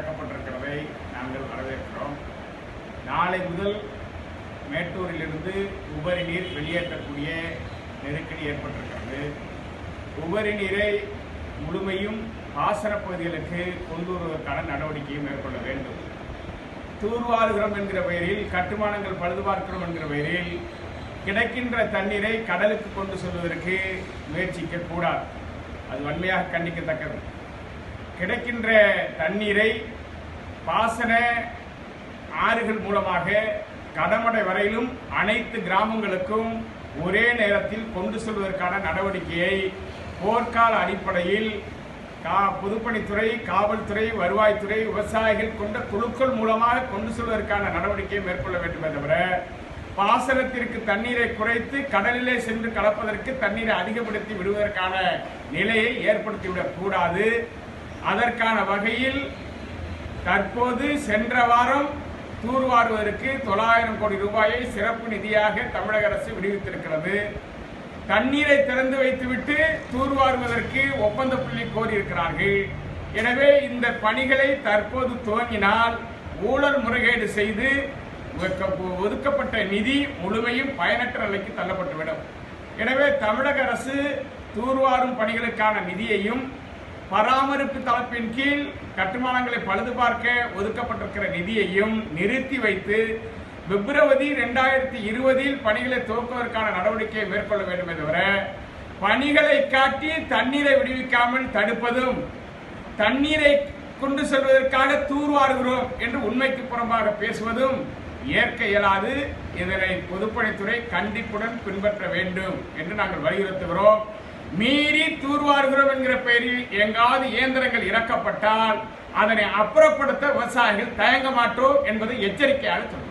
திறக்கப்பட்டிருக்கிறதை நாங்கள் வரவேற்கிறோம். நாளை முதல் மேட்டூரிலிருந்து உபரி நீர் வெளியேற்றக்கூடிய நெருக்கடி ஏற்பட்டிருக்கிறது. உபரி நீரை முழுமையும் பாசன பகுதிகளுக்கு கொண்டு வருவதற்கான நடவடிக்கையை மேற்கொள்ள வேண்டும். தூர்வாருகிறோம் என்கிற பெயரில், கட்டுமானங்கள் பழுதுபார்க்கிறோம் என்கிற பெயரில் கிடைக்கின்ற தண்ணீரை கடலுக்கு கொண்டு செல்வதற்கு முயற்சிக்க கூடாது. அது வன்மையாக கண்டிக்கத்தக்கது. கிடைக்கின்ற தண்ணீரை பாசன ஆறுகள் மூலமாக கடமடை வரையிலும் அனைத்து கிராமங்களுக்கும் ஒரே நேரத்தில் கொண்டு செல்வதற்கான நடவடிக்கையை போர்க்கால அடிப்படையில் பொதுப்பணித்துறை, காவல்துறை, வருவாய்த்துறை, விவசாயிகள் கொண்ட குழுக்கள் மூலமாக கொண்டு செல்வதற்கான நடவடிக்கையை மேற்கொள்ள வேண்டுமே தவிர, பாசனத்திற்கு தண்ணீரை குறைத்து கடலிலே சென்று கலப்பதற்கு தண்ணீரை அதிகப்படுத்தி விடுவதற்கான நிலையை ஏற்படுத்திவிடக் கூடாது. அதற்கான வகையில் தற்போது சென்ற வாரம் தூர்வாருவதற்கு 900 கோடி ரூபாயை சிறப்பு நிதியாக தமிழக அரசு விடுவித்திருக்கிறது. தண்ணீரை திறந்து வைத்துவிட்டு தூர்வாருவதற்கு ஒப்பந்த புள்ளி கோரியிருக்கிறார்கள். எனவே இந்த பணிகளை தற்போது துவங்கினால் ஊழல் முறைகேடு செய்து ஒதுக்கப்பட்ட நிதி முழுமையும் பயனற்ற நிலைக்கு தள்ளப்பட்டுவிடும். எனவே தமிழக அரசு தூர்வாரும் பணிகளுக்கான நிதியையும் பராமரிப்பு தலைப்பின் கீழ் கட்டுமானங்களை பழுது பார்க்க ஒதுக்கப்பட்டிருக்கிற நிதியையும் நிறுத்தி வைத்து பிப்ரவரி 2020 பணிகளை துவக்குவதற்கான நடவடிக்கையை மேற்கொள்ள வேண்டும் தவிர, பணிகளை காட்டி தண்ணீரை விடுவிக்காமல் தடுப்பதும், தண்ணீரை கொண்டு செல்வதற்காக தூர்வாருகிறோம் என்று உண்மைக்கு புறம்பாக பேசுவதும் ஏற்க இயலாது. இதனை பொதுப்பணித்துறை கண்டிப்புடன் பின்பற்ற வேண்டும் என்று நாங்கள் வலியுறுத்துகிறோம். மீறி தூர்வாருகிறோம் என்கிற பெயரில் எங்காவது இயந்திரங்கள் இறக்கப்பட்டால் அதனை அப்புறப்படுத்த விவசாயிகள் தயங்க மாட்டோம் என்பதை எச்சரிக்கையாக சொல்கிறோம்.